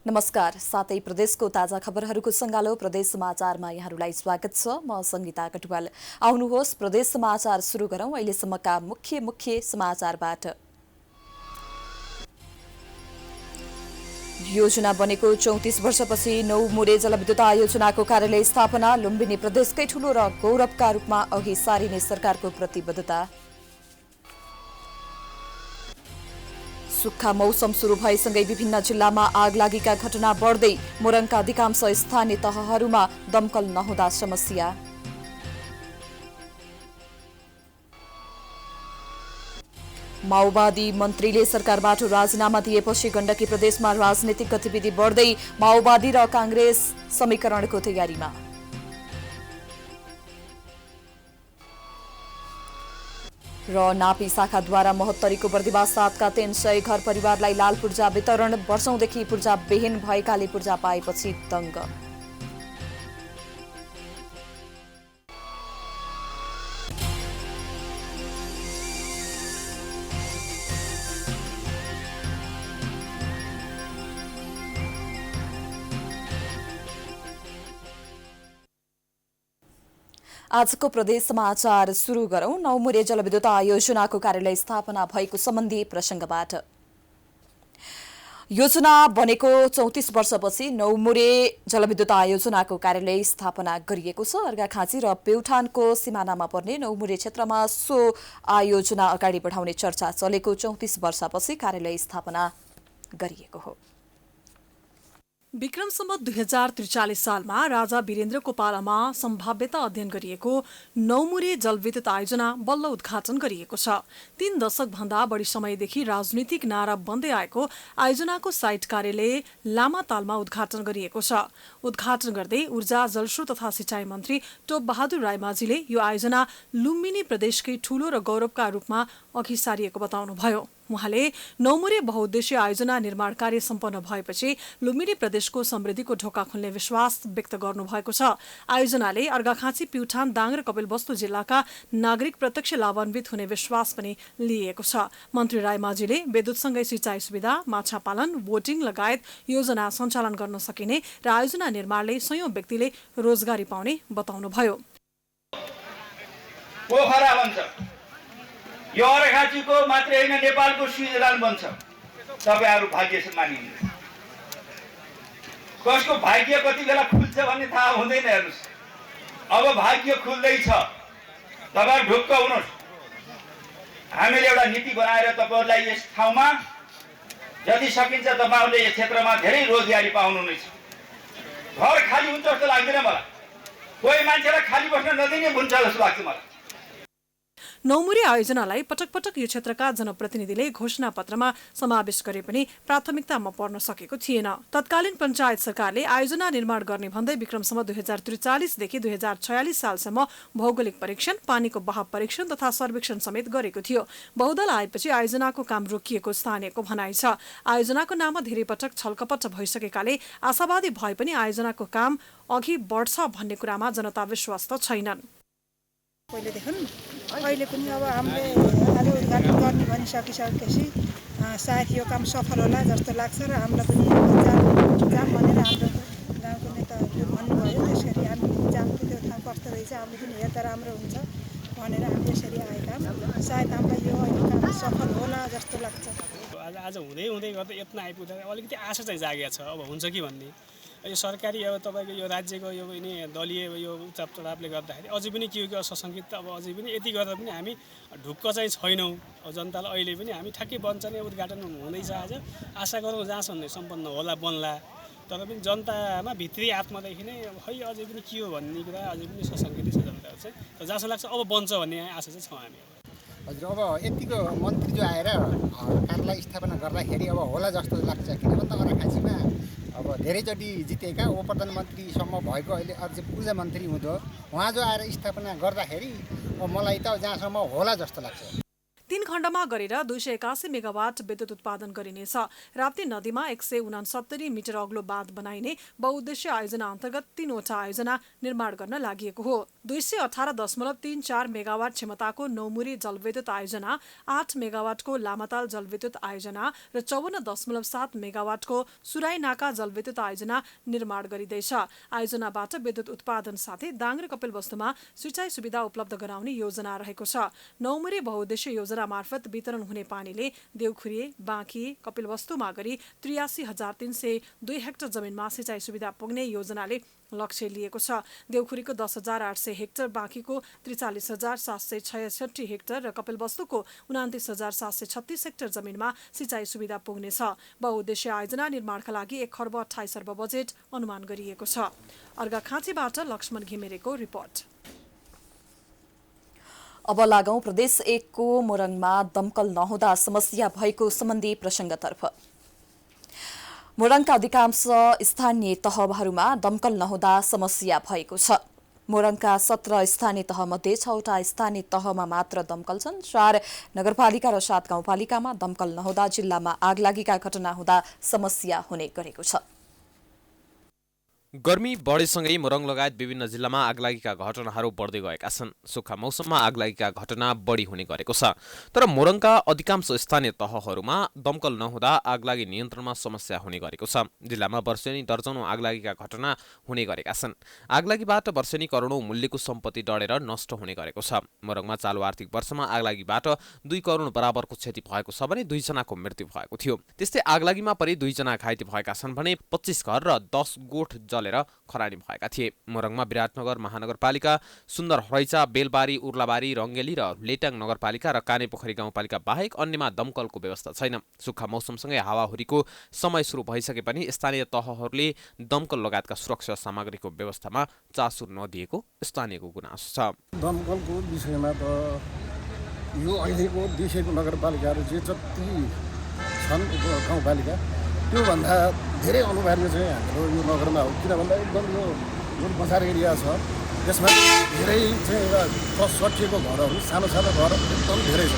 नमस्कार, साथै प्रदेशको ताजा खबरहरूको सङ्गालो प्रदेश समाचारमा यहाँहरूलाई स्वागत छ। म सङ्गीता कटुवाल। आउनुहोस् प्रदेश समाचार सुरु गरौँ अहिलेसम्मका मुख्य समाचारबाट। योजना बनेको 34 वर्षपछि 9 मुरे जलविद्युत आयोजनाको कार्यालय स्थापना। लुम्बिनी प्रदेशकै ठूलो र गौरवका रूपमा अघि सारिने सरकारको प्रतिबद्धता। सुक्खा मौसम सुरु भएसँगै विभिन्न जिल्लामा आगलागीका घटना बढ्दै। मोरङका अधिकांश स्थानीय तहहरूमा दमकल नहुँदा समस्या। माओवादी मन्त्रीले सरकारबाट राजीनामा दिएपछि गण्डकी प्रदेशमा राजनीतिक गतिविधि बढ्दै। माओवादी र कांग्रेस समीकरणको तयारीमा। र नापी शाखाद्वारा महोत्तरीको बर्दिवास 7 का 300 घर परिवारलाई लाल पूर्जा वितरण। वर्षौंदेखि पूर्जा विहीन भएकाले पूर्जा पाएपछि दङ्ग। आजको प्रदेश समाचार सुरु गरौं। 9 मुरे जलविद्युत आयोजनाको कार्यालय स्थापना भएको सम्बन्धी प्रसंगबाट। योजना बनेको 34 वर्षपछि 9 मुरे जलविद्युत आयोजनाको कार्यालय स्थापना गरिएको छ। अर्घाखाँची र प्युठानको सिमानामा पर्ने 9 मुरे क्षेत्रमा सो आयोजना अगाडि बढाउने चर्चा चलेको 34 वर्षपछि कार्यालय स्थापना गरिएको हो। विक्रम सम्वत 2043 सालमा राजा वीरेन्द्रको पालामा सम्भाव्यता अध्ययन गरिएको 9 मुरे जलविद्युत आयोजना बल्ल उद्घाटन गरिएको छ। 3 दशक भन्दा बढी समयदेखि राजनीतिक नारा बन्दै आएको आयोजनाको साइट कार्यालय लामातालमा उद्घाटन गरिएको छ। उद्घाटन गर्दै ऊर्जा जलस्रोत तथा सिंचाई मन्त्री टोप बहादुर रायमाझीले यो आयोजना लुम्बिनी प्रदेशकै ठूलो र गौरवका रूपमा अघि सारिएको बताउनुभयो। उहाँले 9 मुरे बहुउद्देश्य आयोजना निर्माण कार्य सम्पन्न भएपछि लुम्बिनी प्रदेशको समृद्धिको ढोका खुल्ने विश्वास व्यक्त गर्नुभएको छ। आयोजनाले अर्घाखाँची, प्युठान, दाङ र कपिलवस्तु जिल्लाका नागरिक प्रत्यक्ष लाभान्वित हुने विश्वास पनि लिएको छ। मन्त्री रायमाझीले विद्युतसँगै सिंचाई सुविधा, माछा पालन, बोटिङ लगायत योजना सञ्चालन गर्न सकिने र आयोजना निर्माणले सयौं व्यक्तिले रोजगारी पाउने बताउनुभयो। यो अर्घाखाँचीको मात्रै होइन, नेपालको स्विजरल्यान्ड बन्छ। तपाईहरु भाग्यशाली मानिनुहुन्छ। कसको भाग्य कति बेला खुल्छ भन्ने थाहा हुँदैन। हेर्नुस्, अब भाग्य खुल्दैछ। तपाईहरु ढुक्क हुनुहोस्। हामीले एउटा नीति बनाएर तपाईहरुलाई यस ठाउँमा जति सकिन्छ तपाईहरुले यस क्षेत्रमा धेरै रोजगारी पाउनुहुनेछ। घर खाली हुन्छ जस्तो लाग्दैन मलाई। कोही मान्छेलाई खाली बस्न नदिने हुन्छ जस्तो लाग्छ मलाई। 9 मुरे आयोजनालाई पटक पटक यो क्षेत्रका जनप्रतिनिधिले घोषणा पत्रमा समावेश गरे पनि प्राथमिकतामा पर्न सकेको थिएन। तत्कालीन पञ्चायत सरकारले आयोजना निर्माण गर्ने भन्दै विक्रम सम्वत 2043 देखि 2046 सालसम्म भौगोलिक परीक्षण, पानीको बहाव परीक्षण तथा सर्वेक्षण समेत गरेको थियो। बहुदल आएपछि आयोजनाको काम रोकिएको स्थानीयको भनाइ छ। आयोजनाको नाममा धेरै पटक छलकपट भइसकेकाले आशावादी भए पनि आयोजनाको काम अघि बढ्छ भन्ने कुरामा जनता विश्वास त छैनन्। अहिले पनि अब हामीले आज उद्घाटन गर्ने भनिसकिसकेपछि सायद यो काम सफल होला जस्तो लाग्छ र हामीलाई पनि जाम भनेर हाम्रो गाउँको नेताहरूले भन्नुभयो। त्यसरी हामी जाम त्यो ठाउँ कस्तो रहेछ हामीले पनि हेर्दा राम्रो हुन्छ भनेर हामी यसरी आएका। सायद हामीलाई यो अहिले काम सफल होला जस्तो लाग्छ। आज हुँदै गर्दा यत्न आइपुग्दा अलिकति आशा चाहिँ जागेको छ अब हुन्छ कि भन्ने। यो सरकारी अब तपाईँको यो राज्यको यो दलीय यो उताप चढावले गर्दाखेरि अझै पनि के असङ्गठित अब अझै पनि यति गर्दा पनि हामी ढुक्क चाहिँ छैनौँ। अब जनतालाई अहिले पनि हामी ठ्याक्कै बन्छ नै उद्घाटन हुँदैछ। आज आशा गरौँ जहाँसम्म सम्पन्न होला बन्ला। तर पनि जनतामा भित्री आत्मादेखि नै खै अझै पनि के हो भन्ने कुरा अझै पनि सशङ्कित छ जनताहरू चाहिँ। तर जहाँसम्म लाग्छ अब बन्छ भन्ने आशा चाहिँ छौँ हामी। हजुर, अब यतिको मन्त्री जो आएर कार्यालय स्थापना गर्दाखेरि अब होला जस्तो लाग्छ। किनभने त अर्घाखाँचीमा अब धेरैचोटि जितेका उपप्रधानमन्त्रीसम्म भएको अहिले अझै ऊर्जा मन्त्री हुँदो उहाँ जो आएर स्थापना गर्दाखेरि मलाई त जहाँसम्म होला जस्तो लाग्छ। 3 खण्डमा गरेर 281 मेगावाट विद्युत उत्पादन गरिनेछ। राप्ती नदीमा 169 मिटर अग्लो बाँध बनाइने बहुउद्देश्य आयोजना अन्तर्गत 3 वटा आयोजना निर्माण गर्न लागि हो। 218.34 मेगावाट क्षमताको नौमुरे जलविद्युत आयोजना, 8 मेगावाटको लामाताल जलविद्युत आयोजना र 54.7 मेगावाटको सुराईनाका जलविद्युत आयोजना निर्माण गरिँदैछ। आयोजनाबाट विद्युत उत्पादन साथै दाङ र कपिलवस्तुमा सिँचाइ सुविधा उपलब्ध गराउने योजना रहेको छ। नौमुरे बहुउद्देश्य योजना मार्फत वितरण हुने पानीले देउखुरी, बाँकी, कपिलवस्तुमा गरी 83,302 हेक्टर जमिनमा सिँचाइ सुविधा पुग्ने योजनाले लक्ष्य लिएको छ। देउखुरीको 10,800 हेक्टर, बाँकीको 43,766 हेक्टर र कपिलवस्तुको 29,736 हेक्टर जमिनमा सिँचाइ सुविधा पुग्नेछ। बहुउद्देश्य आयोजना निर्माणका लागि 1 खर्ब 28 अर्ब बजेट अनुमान गरिएको छ। अर्घाखाँचीबाट लक्ष्मण घिमिरेको रिपोर्ट। अब लागौं प्रदेश 1 को मोरङमा दमकल नहुँदा समस्या भएको सम्बन्धी प्रसङ्गतर्फ। मोरङका अधिकांश स्थानीय तहहरूमा दमकल नहुँदा समस्या भएको छ। मोरङका 17 स्थानीय तहमध्ये 6वटा स्थानीय तहमा मात्र दमकल छन्। 4 नगरपालिका र 7 गाउँपालिकामा दमकल नहुँदा जिल्लामा आगलागीका घटना हुँदा समस्या हुने गरेको छ। गर्मी बढेसँगै मोरङ लगायत विभिन्न जिल्लामा आगलागीका घटनाहरू बढ्दै गएका छन्। सुक्खा मौसममा आगलागीका घटना बढी हुने गरेको छ। तर मोरङका अधिकांश स्थानीय तहहरूमा दमकल नहुँदा आगलागी नियन्त्रणमा समस्या हुने गरेको छ। जिल्लामा वर्षेनी दर्जनौं आगलागीका घटना हुने गरेका छन्। आगलागीबाट वर्षेनी करोडौं मूल्यको सम्पत्ति डढेर नष्ट हुने गरेको छ। मोरङमा चालु आर्थिक वर्षमा आगलागीबाट 2 करोड बराबरको क्षति भएको छ भने 2 जनाको मृत्यु भएको थियो। त्यस्तै आगलागीमा परि 2 जना घाइते भएका छन् भने 25 घर र 10 गोठ जलेर खरानी भएका थिए। मोरङमा विराटनगर महानगरपालिका, सुन्दर हरैचा, बेलबारी, उर्लाबारी, रङ्गेली र लेटाङ नगरपालिका र कानेपोखरी गाउँपालिका बाहेक अन्यमा दमकलको व्यवस्था छैन। सुक्खा मौसमसँगै हावाहुरीको समय सुरु भइसके पनि स्थानीय तहहरूले दमकल लगायतका सुरक्षा सामग्रीको व्यवस्थामा चासो नदिएको स्थानीयको गुनासो छ। दमकलको विषयमा त यो अहिलेको देशको नगरपालिकाहरू जे जति छन् गाउँपालिका त्योभन्दा धेरै अनिवार्य चाहिँ हाम्रो यो नगरमा हो। किन भन्दा एकदम यो जुन बजार एरिया छ त्यसमा धेरै चाहिँ एउटा सटिएको घरहरू, सानो सानो घर एकदम धेरै छ।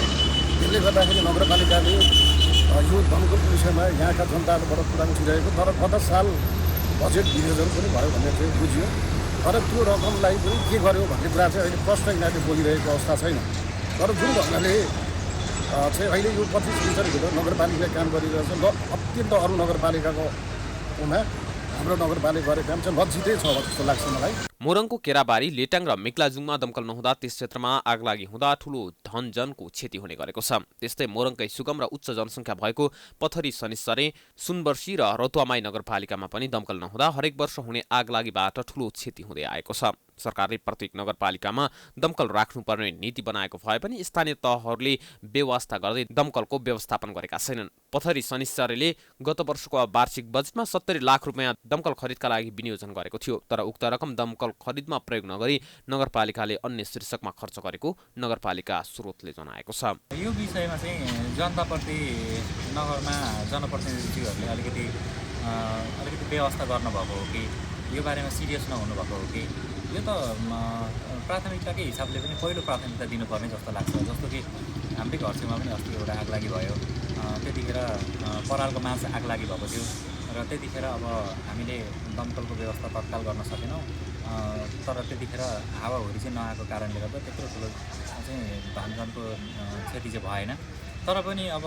त्यसले गर्दाखेरि नगरपालिकाले यो दमकलको विषयमा यहाँका जनताहरूबाट कुरा उठिरहेको, तर गत साल बजेट विनियोजन पनि भयो भन्ने चाहिँ बुझियो। तर त्यो रकमलाई पनि के गर्यो भन्ने कुरा चाहिँ अहिले प्रश्न यिनीहरूले बोलिरहेको अवस्था छैन। तर जुन ढङ्गले चाहिँ अहिले यो 25 वर्षभित्र नगरपालिकाले काम गरिरहेछ, अत्यन्त अरू नगरपालिकाको हाम्रो नगरपालिका गरेको काम चाहिँ लज्जितै छ जस्तो लाग्छ मलाई। मोरङको केराबारी, लेटाङ र मेक्लाजुङमा दमकल नहुँदा त्यस क्षेत्रमा आगलागी हुँदा ठूलो धनजनको क्षति हुने गरेको छ। त्यस्तै मोरङकै सुगम र उच्च जनसङ्ख्या भएको पथरी, शनिश्चरे, सुनवर्षी र रतुवामाई नगरपालिकामा पनि दमकल नहुँदा हरेक वर्ष हुने आगलागीबाट ठूलो क्षति हुँदै आएको छ। सरकारले प्रत्येक नगरपालिकामा दमकल राख्नुपर्ने नीति बनाएको भए पनि स्थानीय तहहरूले बेवास्ता गर्दै दमकलको व्यवस्थापन गरेका छैनन्। पथरी शनिश्चरले गत वर्षको वार्षिक बजेटमा 70 लाख रुपियाँ दमकल खरिदका लागि विनियोजन गरेको थियो। तर उक्त रकम दमकल खरिदमा प्रयोग नगरी नगरपालिकाले अन्य शीर्षकमा खर्च गरेको नगरपालिका स्रोतले जनाएको छ। यो विषयमा चाहिँ जनताप्रति नगरमा जनप्रतिनिधिहरूले अलिकति व्यवस्था गर्नुभएको हो कि यो बारेमा सिरियस नहुनुभएको हो कि यो त प्राथमिकताकै हिसाबले पनि पहिलो प्राथमिकता दिनुपर्ने जस्तो लाग्छ। जस्तो कि हाम्रै घर छेउमा पनि अस्ति एउटा आगलागी भयो। त्यतिखेर परालको मास आगलागी भएको थियो र त्यतिखेर अब हामीले दमकलको व्यवस्था तत्काल गर्न सकेनौँ। तर त्यतिखेर हावाहुरी चाहिँ नआएको कारणले गर्दा त्यत्रो ठुलो चाहिँ धनजनको क्षति चाहिँ भएन। तर पनि अब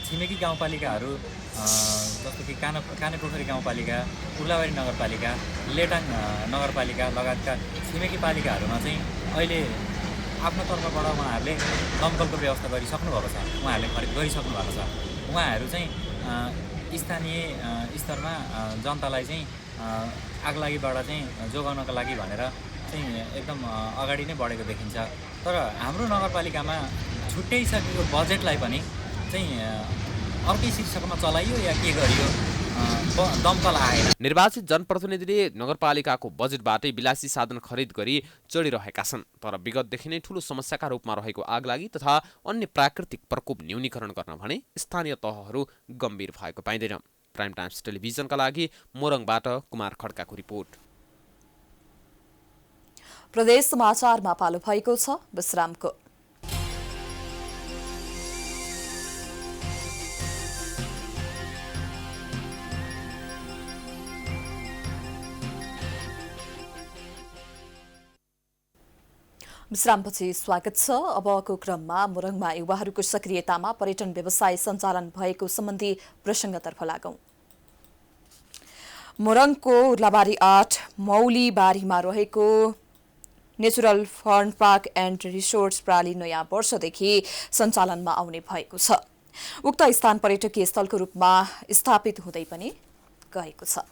छिमेकी गाउँपालिकाहरू जस्तो कि कानेपोखरी गाउँपालिका, उर्लाबारी नगरपालिका, लेटाङ नगरपालिका लगायतका छिमेकी पालिकाहरूमा चाहिँ अहिले आफ्नो तर्फबाट उहाँहरूले दमकलको व्यवस्था गरिसक्नु भएको छ, उहाँहरूले खरिद गरिसक्नु भएको छ। उहाँहरू चाहिँ स्थानीय स्तरमा जनतालाई चाहिँ आगलागीबाट चाहिँ जोगाउनका लागि भनेर चाहिँ एकदम अगाडि नै बढेको देखिन्छ। तर हाम्रो नगरपालिकामा छुट्याइसकेको बजेटलाई पनि चाहिँ अर्कै शीर्षकमा चलाइयो या के गरियो, दमकल आएन। निर्वाचित जनप्रतिनिधिले नगरपालिकाको बजेटबाटै विलासी साधन खरिद गरी चढिरहेका छन्। तर विगतदेखि नै ठूलो समस्याका रूपमा रहेको आगलागी तथा अन्य प्राकृतिक प्रकोप न्यूनीकरण गर्न भने स्थानीय तहहरू गम्भीर भएको पाइँदैन। प्राइम टाइम्स टेलिभिजनका लागि मोरङबाट कुमार खड्काको रिपोर्ट। प्रदेश समाचारमा पालो भएको छ विश्रामको। विश्रामपछि स्वागत छ। अबको क्रममा मोरङमा युवाहरूको सक्रियतामा पर्यटन व्यवसाय सञ्चालन भएको सम्बन्धी प्रसङ्गतर्फ लागौं। मोरङको उर्लाबारी 8 मौलीबारीमा रहेको natural fun park and resorts Prali नयाँ वर्षदेखि सञ्चालनमा आउने भएको छ। उक्त स्थान पर्यटकीय स्थलको रूपमा स्थापित हुँदै पनि गएको छ।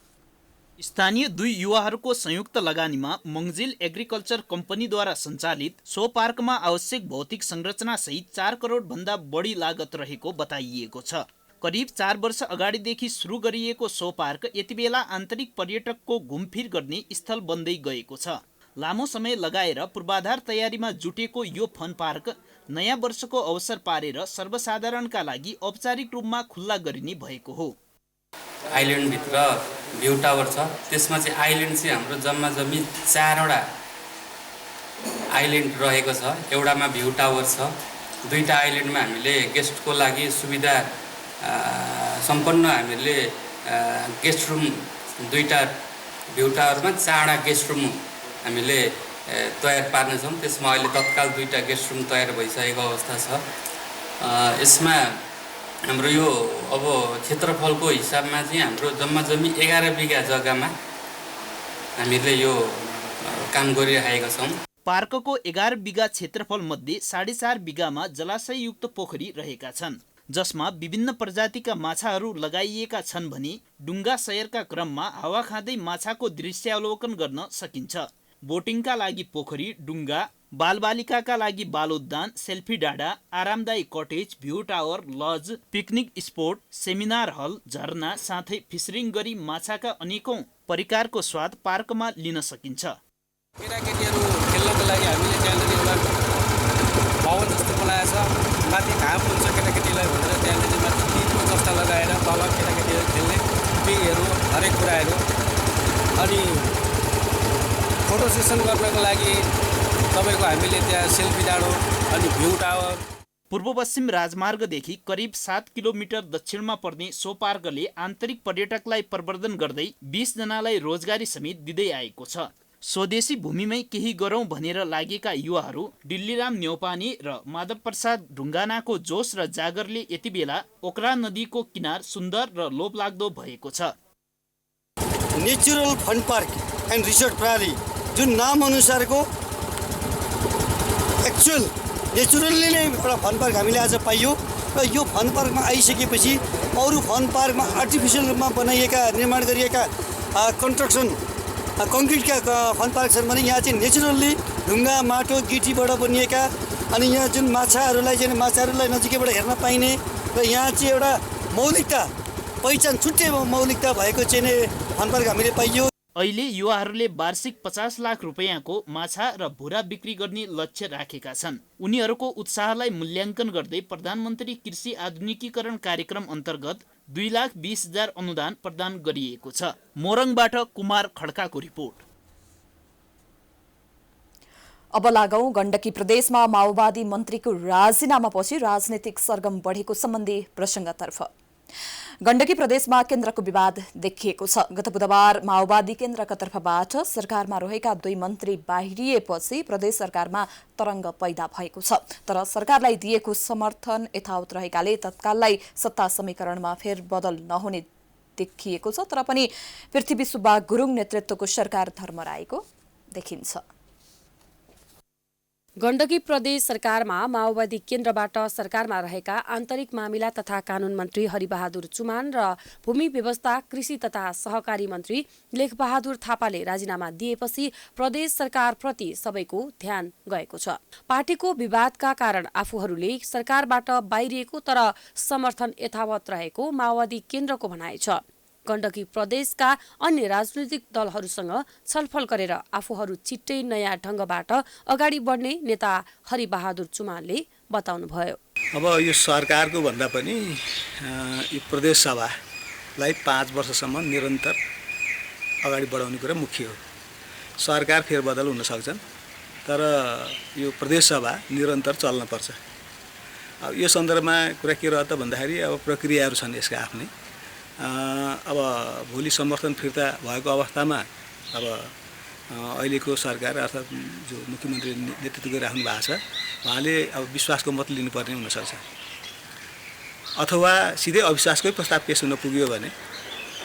स्थानीय 2 युवाहरूको संयुक्त लगानीमा मङ्जिल एग्रिकल्चर कम्पनीद्वारा सञ्चालित सो पार्कमा आवश्यक भौतिक संरचना सहित 4 करोड भन्दा बढी लागत रहेको बताइएको छ। करिब 4 वर्ष अगाडिदेखि सुरु गरिएको सो पार्क यति बेला आन्तरिक पर्यटकको घुमफिर गर्ने स्थल बन्दै गएको छ। लामो समय लगाएर पूर्वाधार तयारीमा जुटेको यो फन पार्क नयाँ वर्षको अवसर पारेर सर्वसाधारणका लागि औपचारिक रूपमा खुल्ला गरिने भएको हो। आइल्यान्डभित्र भ्यू टावर छ, त्यसमा चाहिँ आइल्यान्ड चाहिँ हाम्रो जम्मा जम्मी 4वटा आइल्यान्ड रहेको छ। एउटामा भ्यू टावर छ, 2टा आइल्यान्डमा हामीले गेस्टको लागि सुविधा सम्पन्न हामीले गेस्ट रुम 2टा भ्यू टावरमा 4वटा गेस्ट रुम हामीले तयार पार्नेछौँ। त्यसमा अहिले तत्काल 2टा गेस्ट रुम तयार भइसकेको अवस्था छ। यसमा हाम्रो यो अब क्षेत्रफलको हिसाबमा चाहिँ हाम्रो जम्मा जम्मी 11 बिघा जग्गामा हामीले यो काम गरिरहेका छौँ। पार्कको 11 बिघा क्षेत्रफल मध्ये 4.5 बिघामा जलाशययुक्त पोखरी रहेका छन्, जसमा विभिन्न प्रजातिका माछाहरू लगाइएका छन् भने डुङ्गा सयरका क्रममा हावा खाँदै माछाको दृश्यावलोकन गर्न सकिन्छ। बोटिङका लागि पोखरी, डुङ्गा, बालबालिकाका लागि बालोद्यान, सेल्फी डाँडा, आरामदायी cottage, view tower, lodge, picnic spot, seminar hall, झरना साथै फिसरिङ गरी माछाका अनेकौं परिकारको स्वाद पार्कमा लिन सकिन्छ। केटाकेटीहरू खेल्नको लागि हामीले त्यहाँनिर एउटा भवन जस्तो बनाएको छ। माथि घाम हुन्छ केटाकेटीलाई भनेर त्यहाँनिर माथि टिनको जस्ता लगाएर तल केटाकेटीहरू खेल्ने पिङहरू हरेक कुराहरू, अनि फोटो सेसन गर्नको लागि तपाईको हामीले त्यहाँ सेल्फी डाँडो अनि भ्यू टावर। पूर्व पश्चिम राजमार्गदेखि करिब 7 किलोमिटर दक्षिणमा पर्ने सो पार्कले आन्तरिक पर्यटकलाई प्रवर्धन गर्दै 20 जनालाई रोजगारी समेत दिँदै आएको छ। स्वदेशी भूमिमै केही गरौँ भनेर लागेका युवाहरू डिल्लीराम न्यौपाने र माधव प्रसाद ढुङ्गानाको जोश र जागरले यति बेला ओक्रा नदीको किनार सुन्दर र लोभलाग्दो भएको छ। Natural fun park and resort Prali जुन नाम अनुसारको एक्चुअल नेचुरल्ली नै एउटा फन पार्क हामीले आज पाइयो र यो फन पार्कमा आइसकेपछि अरू फन पार्कमा आर्टिफिसियल रूपमा बनाइएका निर्माण गरिएका कन्स्ट्रक्सन कङ्क्रिटका फन पार्क छन् भने यहाँ चाहिँ नेचुरल्ली ढुङ्गा माटो गिटीबाट बनिएका, अनि यहाँ जुन माछाहरूलाई नजिकैबाट हेर्न पाइने र यहाँ चाहिँ एउटा मौलिकता पहिचान छुट्टै मौलिकता भएको चाहिँ फन पार्क हामीले पाइयो। अहिले युवाहरूले वार्षिक 50 लाख रुपैयाँको माछा र भुरा बिक्री गर्ने लक्ष्य राखेका छन्। उनीहरूको उत्साहलाई मूल्याङ्कन गर्दै प्रधानमन्त्री कृषि आधुनिकीकरण कार्यक्रम अन्तर्गत 2,20,000 अनुदान प्रदान गरिएको छ। मोरङबाट कुमार खड्काको रिपोर्ट। अब लागौं गण्डकी प्रदेशमा माओवादी मन्त्रीको राजीनामापछि राजनीतिक सरगम बढेको सम्बन्धी प्रसङ्गतर्फ। गण्डकी प्रदेशमा केन्द्रको विवाद देखिएको छ। गत बुधबार माओवादी केन्द्रका तर्फबाट सरकारमा रहेका 2 मन्त्री बाहिरिएपछि प्रदेश सरकारमा तरङ्ग पैदा भएको छ। तर सरकारलाई दिएको समर्थन यथावत रहेकाले तत्काललाई सत्ता समीकरणमा फेरबदल नहुने देखिएको छ। तर पनि पृथ्वी सुब्बा गुरुङ नेतृत्वको सरकार धर्मराएको देखिन्छ। गण्डकी प्रदेश सरकारमा माओवादी केन्द्रबाट सरकारमा रहेका आन्तरिक मामिला तथा कानून मन्त्री हरिबहादुर चुमान र भूमि व्यवस्था कृषि तथा सहकारी मन्त्री लेखबहादुर थापाले राजीनामा दिएपछि प्रदेश सरकारप्रति सबैको ध्यान गएको छ। पार्टीको विवादका कारण आफूहरूले सरकारबाट बाहिरिएको तर समर्थन यथावत रहेको माओवादी केन्द्रको भनाइ छ। गण्डकी प्रदेशका अन्य राजनैतिक दलहरूसँग छलफल गरेर आफूहरू छिट्टै नयाँ ढङ्गबाट अगाडि बढ्ने नेता हरिबहादुर चुमानले बताउनुभयो। अब यो सरकारको भन्दा पनि यो प्रदेश सभालाई 5 वर्षसम्म निरन्तर अगाडि बढाउने कुरा मुख्य हो। सरकार फेरबदल हुन सक्छन् तर यो प्रदेश सभा निरन्तर चल्न पर्छ। अब यो सन्दर्भमा कुरा के रह्यो त भन्दाखेरि अब प्रक्रियाहरू छन् यसका आफ्नै। अब भोलि समर्थन फिर्ता भएको अवस्थामा अब अहिलेको सरकार अर्थात् जो मुख्यमन्त्री नेतृत्व गरिराख्नु भएको छ उहाँले अब विश्वासको मत लिनुपर्ने हुनसक्छ अथवा सिधै अविश्वासकै प्रस्ताव पेश हुन पुग्यो भने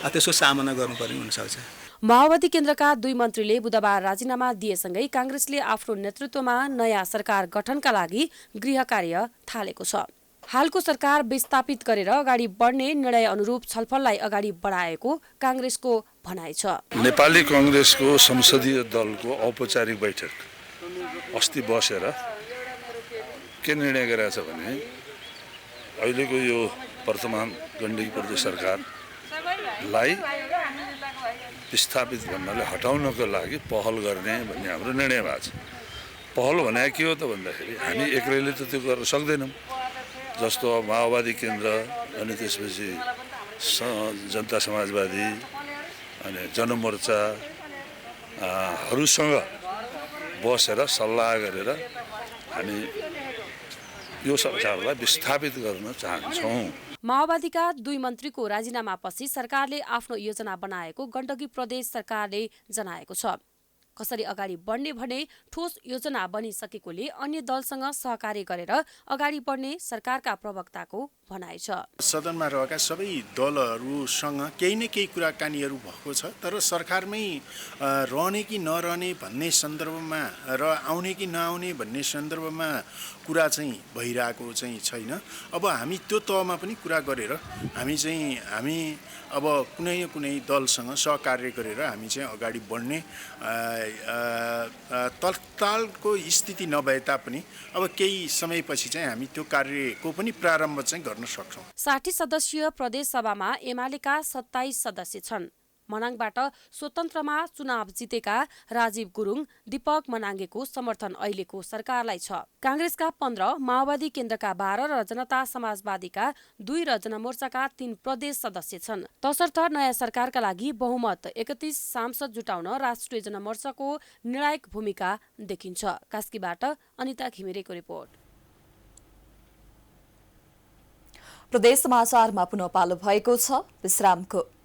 त्यसको सामना गर्नुपर्ने हुनसक्छ। माओवादी केन्द्रका 2 मन्त्रीले बुधबार राजीनामा दिएसँगै काङ्ग्रेसले आफ्नो नेतृत्वमा नयाँ सरकार गठनका लागि गृह कार्य थालेको छ। हालको सरकार विस्थापित गरेर अगाडि बढ्ने निर्णय अनुरूप छलफललाई अगाडि बढाएको काङ्ग्रेसको भनाइ छ। नेपाली काङ्ग्रेसको संसदीय दलको औपचारिक बैठक अस्ति बसेर के निर्णय गरेको छ भने अहिलेको यो वर्तमान गण्डकी प्रदेश सरकारलाई विस्थापित भन्नाले हटाउनको लागि पहल गर्ने भन्ने हाम्रो निर्णय भएको छ। पहल भने के हो त भन्दाखेरि हामी एक्लैले त त्यो गर्न सक्दैनौँ। जस्तो माओवादी केन्द्र अनि त्यसपछि जनता समाजवादी अनि जनमोर्चा हरूसँग बसेर सल्लाह गरेर हामी यो सरकारलाई विस्थापित गर्न चाहन्छौँ। माओवादीका 2 मन्त्रीको राजीनामापछि सरकारले आफ्नो योजना बनाएको गण्डकी प्रदेश सरकारले जनाएको छ। कसरी अगाडि बढ्ने भने ठोस योजना बनिसकेकोले अन्य दलसँग सहकार्य गरेर अगाडि बढ्ने सरकारका प्रवक्ताको भनाइ छ। सदनमा रहेका सबै दलहरूसँग केही न केही कुराकानीहरू भएको छ, तर सरकारमै रहने कि नरहने भन्ने सन्दर्भमा र आउने कि नआउने भन्ने सन्दर्भमा कुरा चाहिँ भइरहेको चाहिँ छैन। अब हामी त्यो तहमा पनि कुरा गरेर हामी अब कुनै दलसँग सहकार्य गरेर हामी चाहिँ अगाडि बढ्ने तत्कालको स्थिति नभए तापनि अब केही समयपछि चाहिँ हामी त्यो कार्यको पनि प्रारम्भ चाहिँ गर्न सक्छौँ। 60 सदस्यीय प्रदेश सभामा एमालेका 27 सदस्य छन्। मनाङबाट स्वतन्त्रमा चुनाव जितेका राजीव गुरुङ, दीपक मनाङ्गेको समर्थन अहिलेको सरकारलाई छ। काङ्ग्रेसका 15, माओवादी केन्द्रका 12 र जनता समाजवादीका 2 र जनमोर्चाका 3 प्रदेश सदस्य छन्। तसर्थ नयाँ सरकारका लागि बहुमत 31 सांसद जुटाउन राष्ट्रिय जनमोर्चाको निर्णायक भूमिका देखिन्छ। कास्कीबाट अनिता घिमिरेको रिपोर्ट। प्रदेश समाचारमा पुनः पालो भएको छ विश्रामको।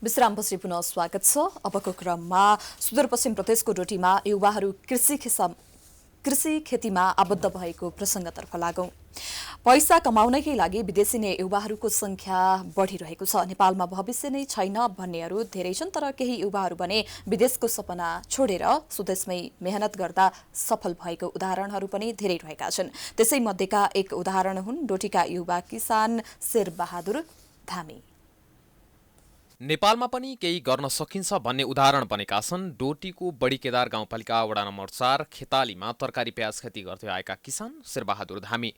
विश्रामपछि पुनः स्वागत छ। अबको क्रममा सुदूरपश्चिम प्रदेशको डोटीमा युवाहरू कृषि खेतीमा आबद्ध भएको प्रसङ्गतर्फ लागौं। पैसा कमाउनकै लागि विदेशी नै युवाहरूको संख्या बढिरहेको छ। नेपालमा भविष्य नै छैन भन्नेहरू धेरै छन्, तर केही युवाहरू भने विदेशको सपना छोडेर स्वदेशमै मेहनत गर्दा सफल भएको उदाहरणहरू पनि धेरै रहेका छन्। त्यसै मध्येका एक उदाहरण हुन् डोटीका युवा किसान शेरबहादुर धामी। नेपालमा पनि केही गर्न सकिन्छ भन्ने उदाहरण बनेका छन् डोटीको बडी केदार गाउँपालिका वडा नम्बर 4 खेतालीमा तरकारी प्याज खेती गर्दै आएका किसान शेरबहादुर धामी।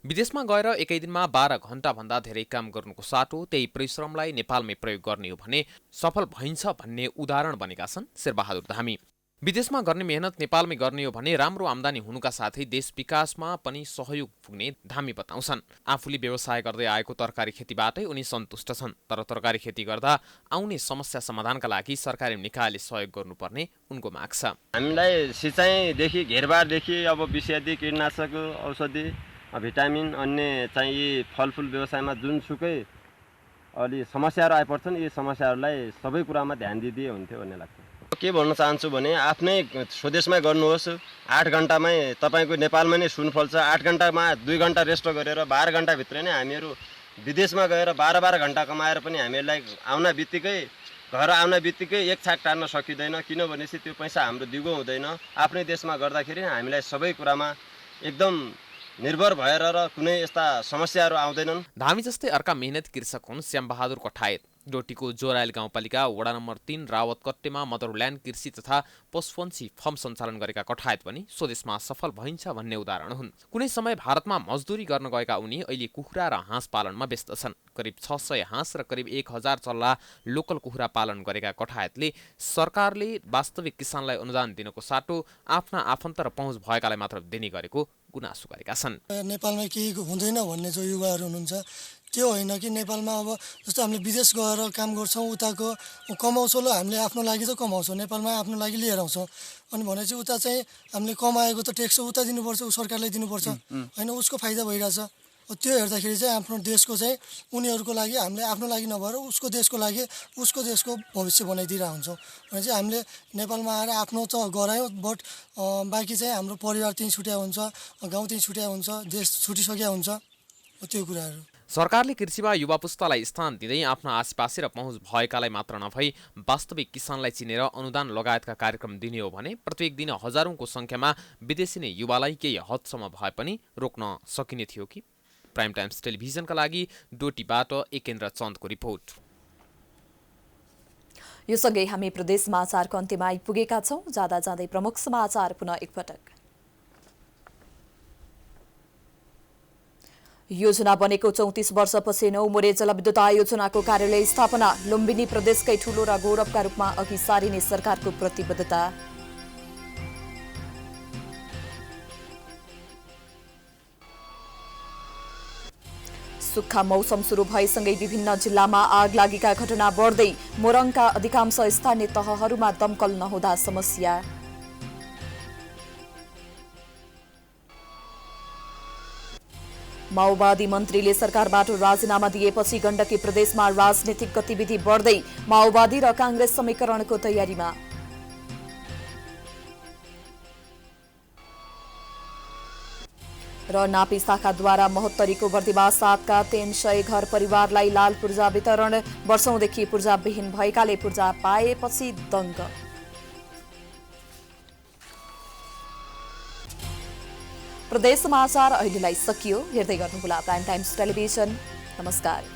विदेशमा गएर एकै दिनमा 12 घण्टाभन्दा धेरै काम गर्नुको साटो त्यही परिश्रमलाई नेपालमै प्रयोग गर्ने हो भने सफल भइन्छ भन्ने उदाहरण बनेका छन् शेरबहादुर धामी। विदेशमा गर्ने मेहनत नेपालमै गर्ने हो भने राम्रो आम्दानी हुनुका साथै देश विकासमा पनि सहयोग पुग्ने धामी बताउँछन्। आफूले व्यवसाय गर्दै आएको तरकारी खेतीबाटै उनी सन्तुष्ट छन्, तर तरकारी खेती गर्दा आउने समस्या समाधानका लागि सरकारी निकायले सहयोग गर्नुपर्ने उनको माग छ। हामीलाई सिँचाइदेखि घेरबारदेखि अब विषादी कीटनाशक औषधि भिटामिन अन्य चाहिँ फलफुल व्यवसायमा जुनसुकै अलि समस्याहरू आइपर्छन्, यी समस्याहरूलाई सबै कुरामा ध्यान दिदिए हुन्थ्यो भन्ने लाग्छ। के भन्न चाहन्छु भने आफ्नै स्वदेशमै गर्नुहोस्। 8 घण्टामै तपाईँको नेपालमा नै सुन फल्छ। 8 घण्टामा 2 घण्टा रेस्ट गरेर 12 घण्टाभित्र नै हामीहरू विदेशमा गएर 12 घण्टा कमाएर पनि हामीहरूलाई घर आउन बित्तिकै एक छाक टार्न सकिँदैन, किनभनेपछि त्यो पैसा हाम्रो दिगो हुँदैन। आफ्नै देशमा गर्दाखेरि हामीलाई सबै कुरामा एकदम निर्भर भएर र कुनै यस्ता समस्याहरू आउँदैनन्। धामी जस्तै अर्का मेहनत कृषक हुन् श्यामबहादुर कठायत। डोटीको जोरायल गाउँपालिका वडा नम्बर 3 रावतकट्टेमा मदरल्यान्ड कृषि तथा पशुपन्छी फर्म सञ्चालन गरेका कठायत पनि स्वदेशमा सफल भइन्छ भन्ने उदाहरण हुन्। कुनै समय भारतमा मजदुरी गर्न गएका उनी अहिले कुखुरा र हाँस पालनमा व्यस्त छन्। करिब 600 हाँस र करिब 1000 चल्ला लोकल कुखुरा पालन गरेका कठायतले सरकारले वास्तविक किसानलाई अनुदान दिनको साटो आफ्ना आफन्त र पहुँच भएकालाई मात्र दिने गरेको गुनासो गरेका छन्। नेपालमा केही हुँदैन भन्ने जो युवाहरू हुनुहुन्छ त्यो होइन कि नेपालमा अब जस्तो हामीले विदेश गएर काम गर्छौँ उताको कमाउँछौँ ल हामीले आफ्नो लागि त कमाउँछौँ नेपालमा आफ्नो लागि लिएर आउँछौँ अनि भनेपछि उता चाहिँ हामीले कमाएको त ट्याक्स उता दिनुपर्छ सरकारले दिनुपर्छ होइन उसको फाइदा भइरहेछ त्यो हेर्दाखेरि चाहिँ आफ्नो देशको चाहिँ उनीहरूको लागि हामीले आफ्नो लागि नभएर उसको देशको लागि उसको देशको भविष्य बनाइदिरहेको हुन्छौँ भने चाहिँ हामीले नेपालमा आएर आफ्नो त गरायौँ बट बाँकी चाहिँ हाम्रो परिवार त्यहीँ छुट्या हुन्छ गाउँ त्यहीँ छुट्या हुन्छ देश छुटिसक्या हुन्छ त्यो कुराहरू सरकारले कृषिमा युवा पुस्तालाई स्थान दिँदै आफ्नो आसपास र पहुँच भएकालाई मात्र नभई वास्तविक किसानलाई चिनेर अनुदान लगायतका कार्यक्रम दिने हो भने प्रत्येक दिन हजारौंको संख्यामा विदेशी नै युवालाई केही हदसम्म भए पनि रोक्न सकिने थियो कि? प्राइम टाइम्स टेलिभिजनका लागि डोटीबाट एकेन्द्र चन्दको रिपोर्ट। यो सँगै हामी प्रदेश समाचारको अन्त्यमा आइपुगेका छौं। जाँदा जाँदै प्रमुख समाचार पुनः एकपटक। योजना बनेको 34 वर्षपछि नौमुरे जलविद्युत आयोजनाको कार्यालय स्थापना। लुम्बिनी प्रदेशकै ठूलो र गौरवका रूपमा अघि सारिने सरकारको प्रतिबद्धता। सुक्खा मौसम सुरु भएसँगै विभिन्न जिल्लामा आगलागीका घटना बढ्दै। मोरङका अधिकांश स्थानीय तहहरूमा दमकल नहुँदा समस्या। माओवादी मन्त्रीले सरकारबाट राजीनामा दिएपछि गण्डकी प्रदेशमा राजनीतिक गतिविधि बढ्दै। माओवादी र कांग्रेस समीकरणको तयारीमा। र नापी शाखाद्वारा महोत्तरीको बर्दिवास 7 का 300 घर परिवारलाई लाल पूर्जा वितरण। वर्षौंदेखि पूर्जाविहीन भएकाले पूर्जा पाएपछि दङ्ग। प्रदेश समाचार अहिलेलाई सकियो। हेर्दै गर्नुहोला प्राइम टाइम्स टेलिभिजन। नमस्कार।